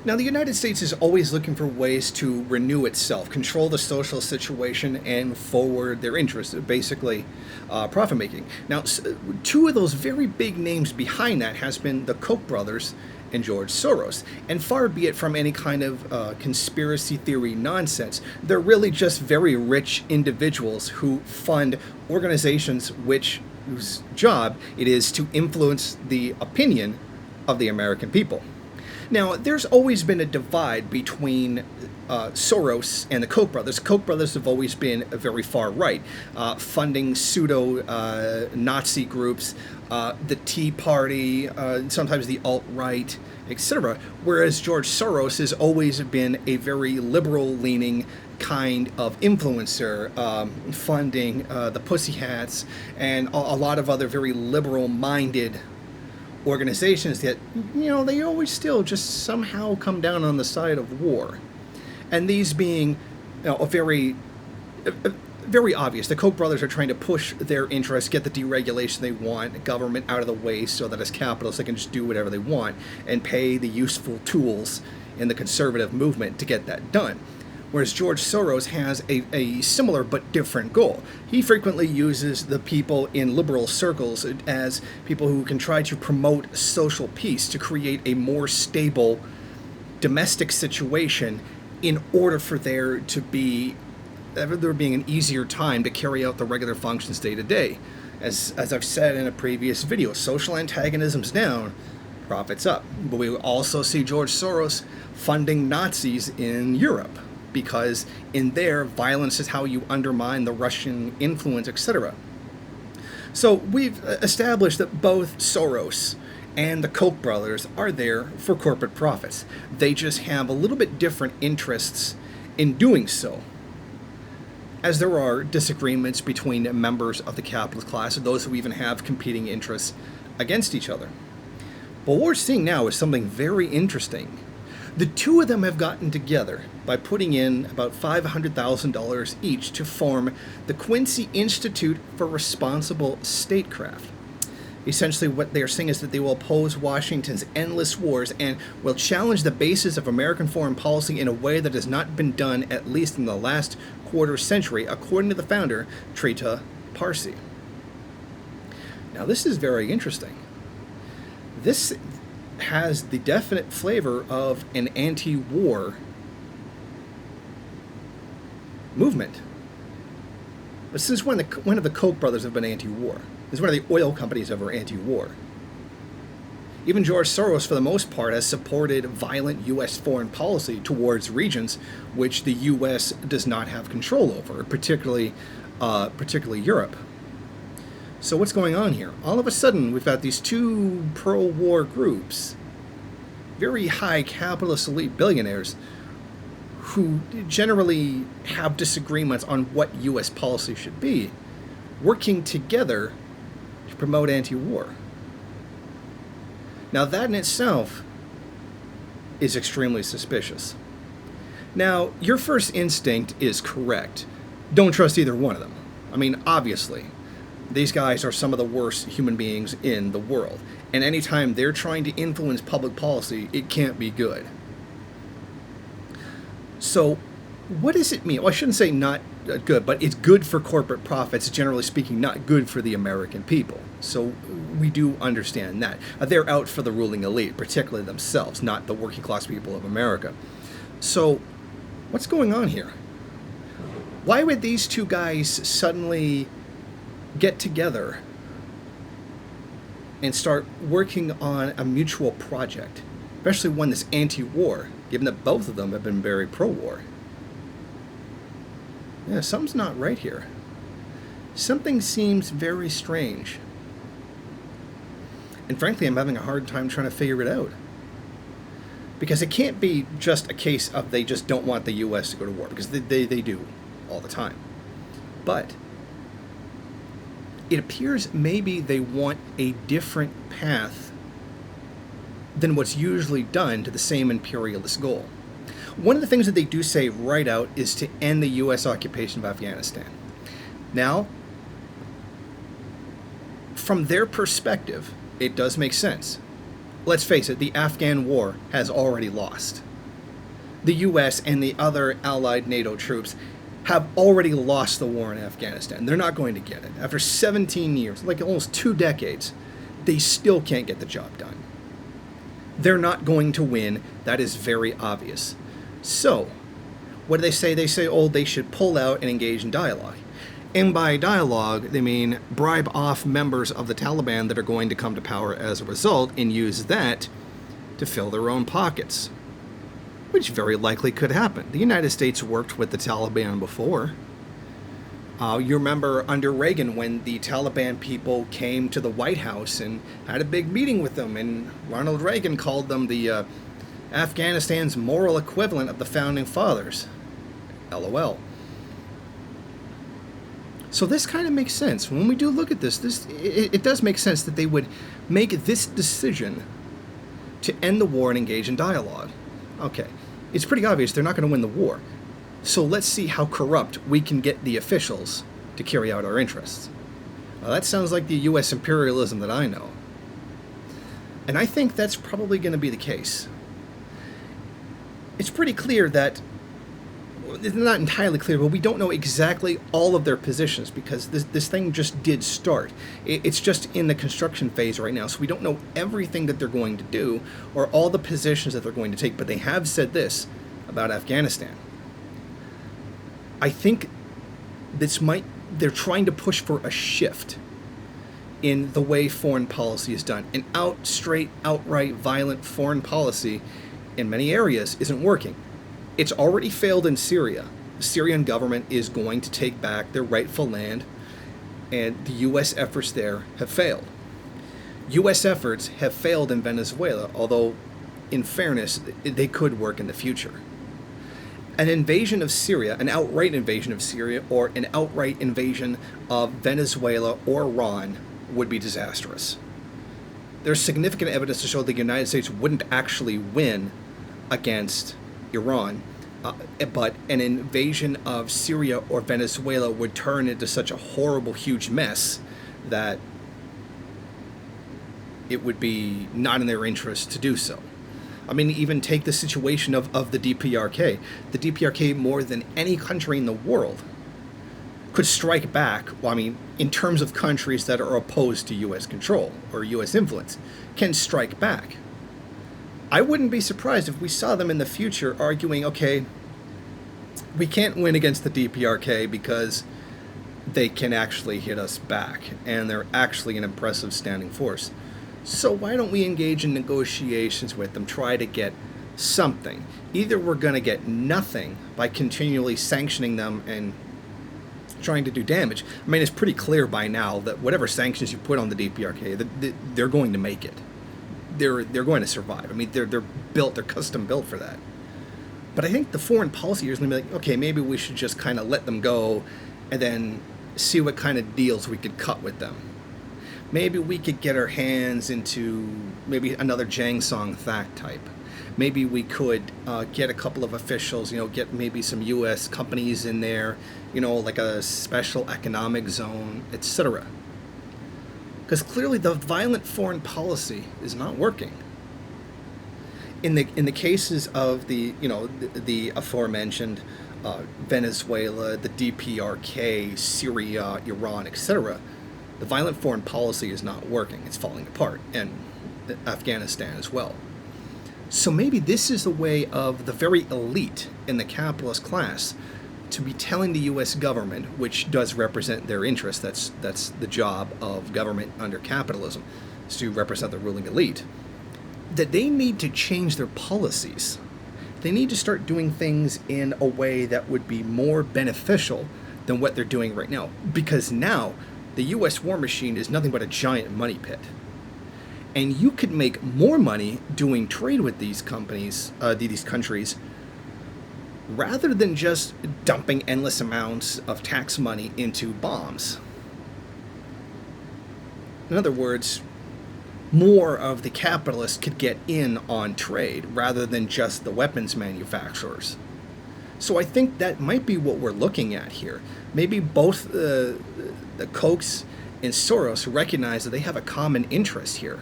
Now, the United States is always looking for ways to renew itself, control the social situation, and forward their interests, basically profit making. Now, two of those very big names behind that has been the Koch brothers and George Soros. And far be it from any kind of conspiracy theory nonsense, they're really just very rich individuals who fund organizations whose job it is to influence the opinion of the American people. Now, there's always been a divide between Soros and the Koch brothers. Koch brothers have always been very far right, funding pseudo Nazi groups, the Tea Party, sometimes the alt-right, etc. Whereas George Soros has always been a very liberal-leaning kind of influencer, funding the Pussy Hats and a lot of other very liberal-minded organizations that, they always still just somehow come down on the side of war. And these being very obvious. The Koch brothers are trying to push their interests, get the deregulation they want, government out of the way so that as capitalists they can just do whatever they want and pay the useful tools in the conservative movement to get that done. Whereas George Soros has a similar but different goal. He frequently uses the people in liberal circles as people who can try to promote social peace to create a more stable domestic situation in order for there being an easier time to carry out the regular functions day to day. As I've said in a previous video, social antagonism's down, profits up. But we also see George Soros funding Nazis in Europe, because in there, violence is how you undermine the Russian influence, etc. So we've established that both Soros and the Koch brothers are there for corporate profits. They just have a little bit different interests in doing so, as there are disagreements between members of the capitalist class and those who even have competing interests against each other. But what we're seeing now is something very interesting. The two of them have gotten together by putting in about $500,000 each to form the Quincy Institute for Responsible Statecraft. Essentially, what they're saying is that they will oppose Washington's endless wars and will challenge the basis of American foreign policy in a way that has not been done, at least in the last quarter century, according to the founder, Trita Parsi. Now, this is very interesting. This has the definite flavor of an anti-war movement. But since when have the Koch brothers have been anti-war? Since when are the oil companies ever anti-war? Even George Soros, for the most part, has supported violent U.S. foreign policy towards regions which the U.S. does not have control over, particularly Europe. So what's going on here? All of a sudden, we've got these two pro-war groups, very high capitalist elite billionaires, who generally have disagreements on what U.S. policy should be, working together to promote anti-war. Now, that in itself is extremely suspicious. Now, your first instinct is correct. Don't trust either one of them. I mean, obviously, these guys are some of the worst human beings in the world. And anytime they're trying to influence public policy, it can't be good. So, what does it mean? Well, I shouldn't say not good, but it's good for corporate profits, generally speaking, not good for the American people. So, we do understand that. They're out for the ruling elite, particularly themselves, not the working class people of America. So, what's going on here? Why would these two guys suddenly get together and start working on a mutual project, especially one that's anti-war, given that both of them have been very pro-war? Yeah, something's not right here. Something seems very strange. And frankly, I'm having a hard time trying to figure it out. Because it can't be just a case of they just don't want the U.S. to go to war, because they do all the time. But it appears maybe they want a different path than what's usually done to the same imperialist goal. One of the things that they do say right out is to end the U.S. occupation of Afghanistan. Now, from their perspective, it does make sense. Let's face it, the Afghan war has already lost. the U.S. and the other allied NATO troops have already lost the war in Afghanistan. They're not going to get it. After 17 years, like almost 2 decades, they still can't get the job done. They're not going to win. That is very obvious. So, what do they say? They say, oh, they should pull out and engage in dialogue. And by dialogue, they mean bribe off members of the Taliban that are going to come to power as a result and use that to fill their own pockets, which very likely could happen. The United States worked with the Taliban before. You remember under Reagan when the Taliban people came to the White House and had a big meeting with them, and Ronald Reagan called them the Afghanistan's moral equivalent of the Founding Fathers. LOL. So this kind of makes sense. When we do look at this, it does make sense that they would make this decision to end the war and engage in dialogue. Okay, it's pretty obvious they're not going to win the war. So let's see how corrupt we can get the officials to carry out our interests. Well, that sounds like the U.S. imperialism that I know. And I think that's probably going to be the case. It's pretty clear that, it's not entirely clear, but we don't know exactly all of their positions because this thing just did start. It's just in the construction phase right now, so we don't know everything that they're going to do or all the positions that they're going to take, but they have said this about Afghanistan. I think they're trying to push for a shift in the way foreign policy is done. An outright violent foreign policy in many areas isn't working. It's already failed in Syria. The Syrian government is going to take back their rightful land, and the U.S. efforts there have failed. U.S. efforts have failed in Venezuela, although, in fairness, they could work in the future. An invasion of Syria, an outright invasion of Syria, or an outright invasion of Venezuela or Iran would be disastrous. There's significant evidence to show the United States wouldn't actually win against Iran, but an invasion of Syria or Venezuela would turn into such a horrible, huge mess that it would be not in their interest to do so. I mean, even take the situation of the DPRK. The DPRK, more than any country in the world, could strike back, well, I mean, in terms of countries that are opposed to U.S. control or U.S. influence, can strike back. I wouldn't be surprised if we saw them in the future arguing, okay, we can't win against the DPRK because they can actually hit us back, and they're actually an impressive standing force. So why don't we engage in negotiations with them, try to get something? Either we're going to get nothing by continually sanctioning them and trying to do damage. I mean, it's pretty clear by now that whatever sanctions you put on the DPRK, they're going to make it. They're going to survive. I mean, they're built, they're custom built for that. But I think the foreign policy is going to be like, okay, maybe we should just kind of let them go and then see what kind of deals we could cut with them. Maybe we could get our hands into maybe another Jang Song Thak type. Maybe we could get a couple of officials, get maybe some U.S. companies in there, like a special economic zone, etc. Because clearly the violent foreign policy is not working. In the cases of the aforementioned Venezuela, the DPRK, Syria, Iran, etc., the violent foreign policy is not working. It's falling apart, and Afghanistan as well. So maybe this is the way of the very elite in the capitalist class to be telling the U.S. government, which does represent their interests, that's the job of government under capitalism, is to represent the ruling elite, that they need to change their policies. They need to start doing things in a way that would be more beneficial than what they're doing right now. Because now, the U.S. war machine is nothing but a giant money pit. And you could make more money doing trade with these companies, these countries, rather than just dumping endless amounts of tax money into bombs. In other words, more of the capitalists could get in on trade rather than just the weapons manufacturers. So I think that might be what we're looking at here. Maybe both the Kochs and Soros recognize that they have a common interest here,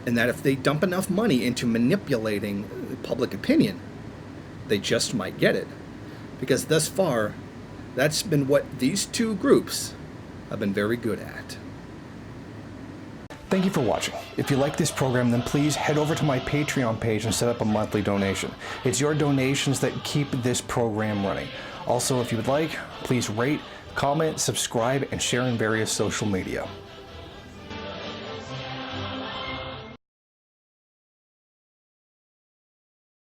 and that if they dump enough money into manipulating public opinion, they just might get it. Because thus far, that's been what these two groups have been very good at. Thank you for watching. If you like this program, then please head over to my Patreon page and set up a monthly donation. It's your donations that keep this program running. Also, if you would like, please rate, comment, subscribe, and share in various social media.